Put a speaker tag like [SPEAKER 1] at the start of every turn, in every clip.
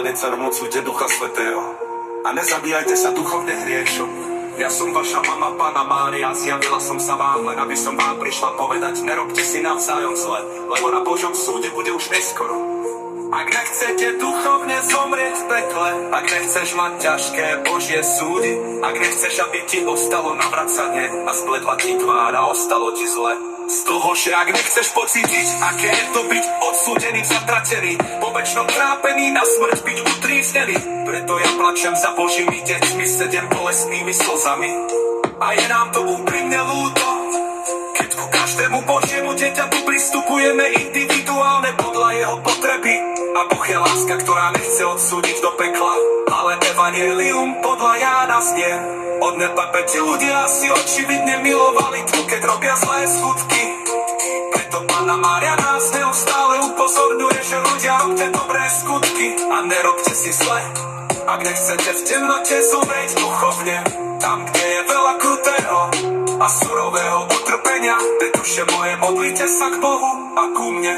[SPEAKER 1] necrmúcujte Ducha Svätého a nezabíjajte sa duchovne hriešom. Ja som vaša mama, Panna Mária, zjavila som sa vám, len aby som vám prišla povedať, nerobte si navzájom zle, lebo na Božom súde bude už neskoro. Ak nechcete duchovne zomrieť v pekle, ak nechceš mať ťažké Božie súdy, ak nechceš, aby ti ostalo navracanie a spletla ti tvár a ostalo ti zle, z toho, že ak nechceš pocítiť, aké je to byť odsúdený, zatratený, po večnom trápení na smrť byť utríznený, preto ja plačem za Božími deťmi 7 bolestnými slzami. A je nám to úprimne ľúto, keď ku každému Božiemu dieťaťu pristupujeme individuálne podľa jeho potreby. A Boh je láska, ktorá nechce odsúdiť do pekla, ale evanjelium podľa Jána znie: od nepapeti ľudia si očividne milovali to, keď robia zlé skutky. Preto Panna Mária nás neustále upozorňuje, že ľudia, robte dobré skutky a nerobte si zle. Ak nechcete v temnote zomrieť duchovne, tam, kde je veľa krutého a surového utrpenia, pre duše moje, modlite sa k Bohu a ku mne.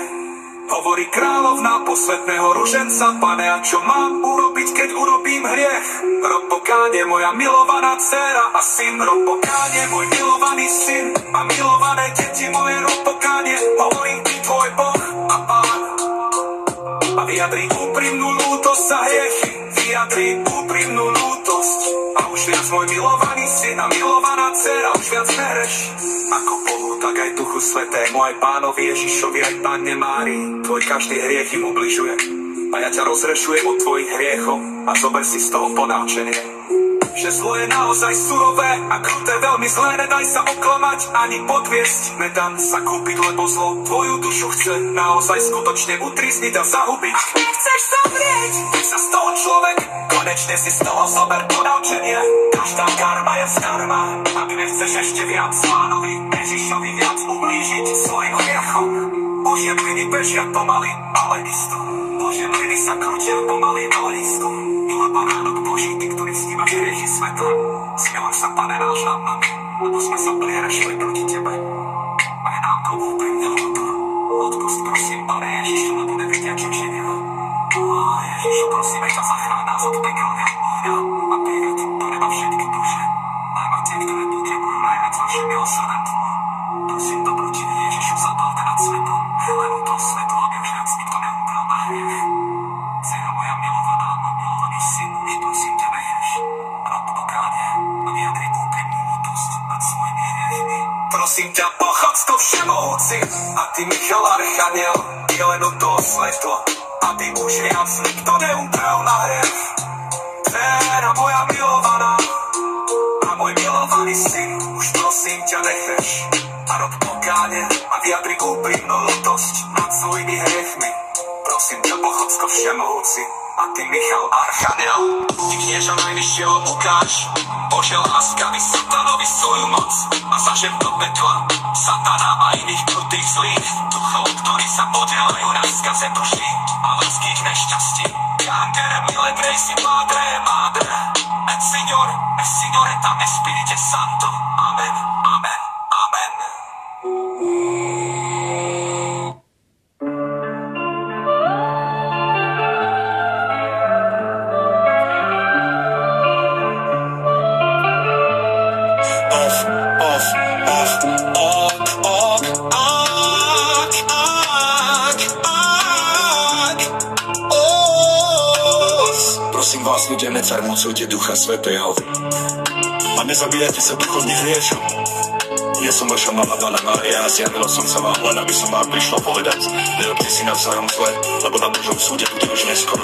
[SPEAKER 1] Hovorí kráľovná posvetného ruženca: Pane, a čo mám urobiť, keď urobím hriech? Rob pokánie, moja milovaná dcéra a syn, rob pokánie, môj milovaný syn a milované deti moje, rob pokánie, hovorím ty, tvoj Boh a Pán. A vyjadri úprimnú lútosť za hriechy, vyjadri úprimnú lútosť. A už viac môj milovaný syn a milovaná dcéra, už viac nehreš. Ako Bohu, tak aj Duchu Svätému, aj Pánovi Ježišovi, aj Panne Márii, tvoj každý hriech im ubližuje. A ja ťa rozrešujem od tvojich hriechov a zober si z toho ponaučenie. Že zlo je naozaj surové a kruté, veľmi zlé, nedaj sa oklamať ani podviesť. Nedám sa kúpiť, lebo zlo tvoju dušu chce naozaj skutočne utrízniť a zahubiť. Chceš zomrieť, ty sa z toho človek, konečne si z toho zober ponaučenie. Každá karma je karma, aby nechceš ešte viac Pánovi Ježišovi viac ublížiť svojim hriechom. Božie plyny bežia pomaly, ale isto. Božie plyny sa krútia pomaly, ale isto. Milá baránok Boží, ty, ktorý snímaš hriechy sveta, smiluj sa, Pane náš, nad nami, lebo sme sa prierešili proti tebe. A je nám to úprimne ľúto. Odpust, prosím, Pane Ježišu, lebo nevedia, čo činia. Ježišu, prosíme ťa, zachráň nás od pekelného ohňa a prived do neba všetky duše, najmä tie, ktoré potrebujú najviac vaše milosrdenstvo. Prosím, dobrotivý Ježišu, zapál nad svetom, lebo to svetlo, aby už viac nikto neumrel na hriech. Dcera moja milovaná a milovaný syn, už prosím ťa, nevieš, rob pokánie a vyjadri úprimnú lútosť nad svojimi hriechmi. Prosím ťa, pochodstvo všemohúci a ty, Michal Archaniel, Jelenu to svetlo, aby už viac nikto neumrel na hriech. Dcera moja milovaná a môj milovaný syn, už prosím ťa, necheš a rob pokánie a vyjadri úprimnú lútosť nad svojimi hriechmi. Prosím ťa, pochodsko všemohúci a ty, Michal Archaniel, ty knieža najvyššieho, ukáž Bože láskavý satanovi svoju moc a zažem do pekla satana a iných krutých zlých duchov, ktorí sa podelajú na skaze duši a ľudských nešťastí. Yandere mile gracie Padre Madre et Signore tam Espirite Santo. Amen, amen, amen.
[SPEAKER 2] Prosím vás, ľudia, necarmúcujte Ducha Svätého a nezabíjajte sa duchovne hriešom. Ja som vaša mama, Panna Mária, a zjavila som sa vám, len aby som vám prišla povedať, nerobte si navzájom zle, lebo na Božom súde bude už neskoro.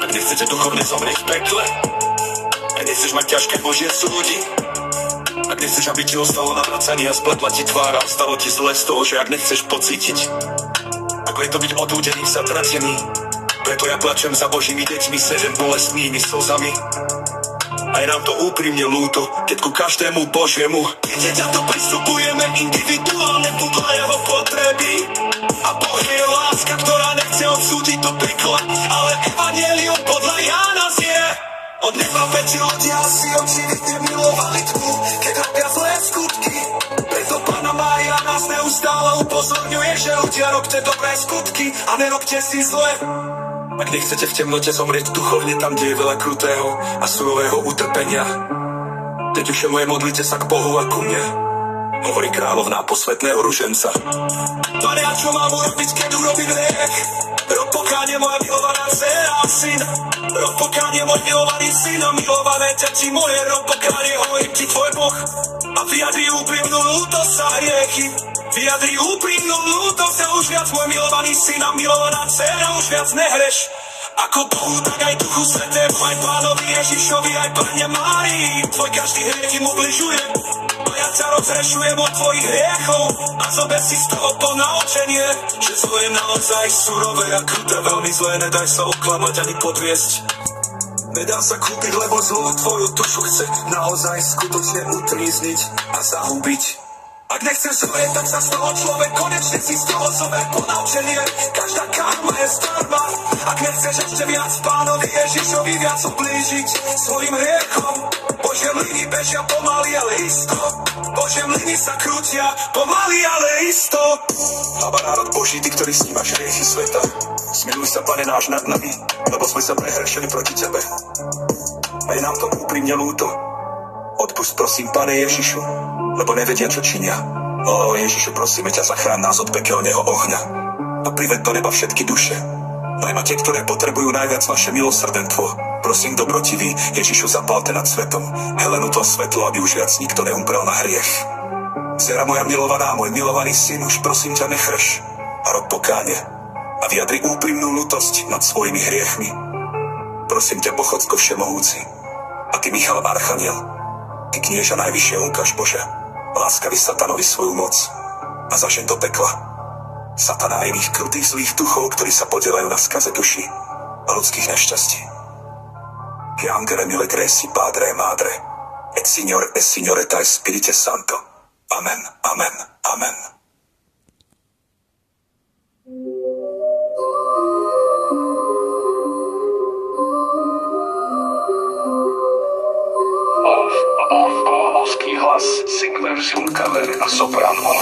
[SPEAKER 2] Ak nechcete duchovne zomrieť v pekle, ak nechceš mať ťažké Božie súdy, ak nechceš, aby ti ostalo navracanie a spletla ti tvár a ostalo ti zle z toho, že ak nechceš pocítiť, ako je to byť odúdený, zatratený, preto ja plačem za Božími deťmi 7 bolestnými slzami. A je nám to úprimne ľúto, keď ku každému Božiemu dieťaťu pristupujeme individuálne podľa jeho potreby. A Boh je láska, ktorá nechce odsúdiť do pekla, ale evanjelium podľa Jána znie: od nepapeti ľudia si očividne milovali tmu, keď robia zlé skutky. Preto Panna Mária nás neustále upozorňuje, že ľudia, robte dobré skutky a nerobte si zle. Ak nechcete v temnote zomrieť duchovne tam, kde je veľa krutého a surového utrpenia, Tetuše moje, modlite sa k Bohu a ku mne, hovorí kráľovná posvetného ruženca. Pane, a čo mám urobiť, keď urobím hriech? Rob pokánie, moja milovaná dcera a syn. Rob pokánie, môj milovaný syn a milované deti moje. Rob pokánie, hovorím ti tvoj Boh. A vyjadri úprimnú lútosť za hriechy. Vyjadri úprimnú lútosť a už viac, môj milovaný syn a milovaná dcera, už viac nehreš. Ako Bohu, tak aj Duchu Svetému, aj Pánovi Ježišovi, aj Panne Márii. Tvoj každý hriech im ubližuje. A ja ťa rozhrešujem od tvojich hriechov a zober si z toho ponaučenie, že zlo je naozaj surové a kruté, veľmi zlé, nedaj sa oklamať ani podviesť. Nedá sa kúpiť, lebo zlo tvoju dušu chce naozaj skutočne utrízniť a zahubiť. Ak nechceš zlé, tak sa z toho človek konečne si z toho zober ponaučenie. Každá karma je zdarma. Ak nechceš ešte viac Pánovi Ježišovi viac ublížiť svojim hriechom, Božie mlyny bežia pomaly, ale isto. Božie mlyny sa krútia pomaly, ale isto. Hlava národ Boží, ty, ktorý snímaš hriechy sveta, smiluj sa, Pane náš, nad nami, lebo sme sa prehrešili proti tebe. A je nám to úprimne ľúto. Odpusť, prosím, Pane Ježišu, lebo nevedia, čo činia. O Ježišu, prosíme ťa, zachráň nás od pekelného ohňa a prived do neba všetky duše, najmä tie, ktoré potrebujú najviac naše milosrdenstvo. Prosím, dobrotivý Ježišu, zapálte nad svetom Helenu to svetlo, aby už viac nikto neumrel na hriech. Dcera moja milovaná, môj milovaný syn, už prosím ťa, nechreš a rob pokánie a vyjadri úprimnú ľútosť nad svojimi hriechmi. Prosím ťa, Bochocko všemohúci, a ty, Michal Archaniel, ty, knieža najvyššieho, ukáž, Bože, láskavý satanovi svoju moc a zažeň do pekla satana a iných krutých zlých duchov, ktorí sa podelajú na skaze duši a ľudských nešťastí. Che angere mille gresi, Padre e Madre, et Signoreta e Spirite Santo. Amen, amen, amen. Moský hlas, Singler, cover a soprano.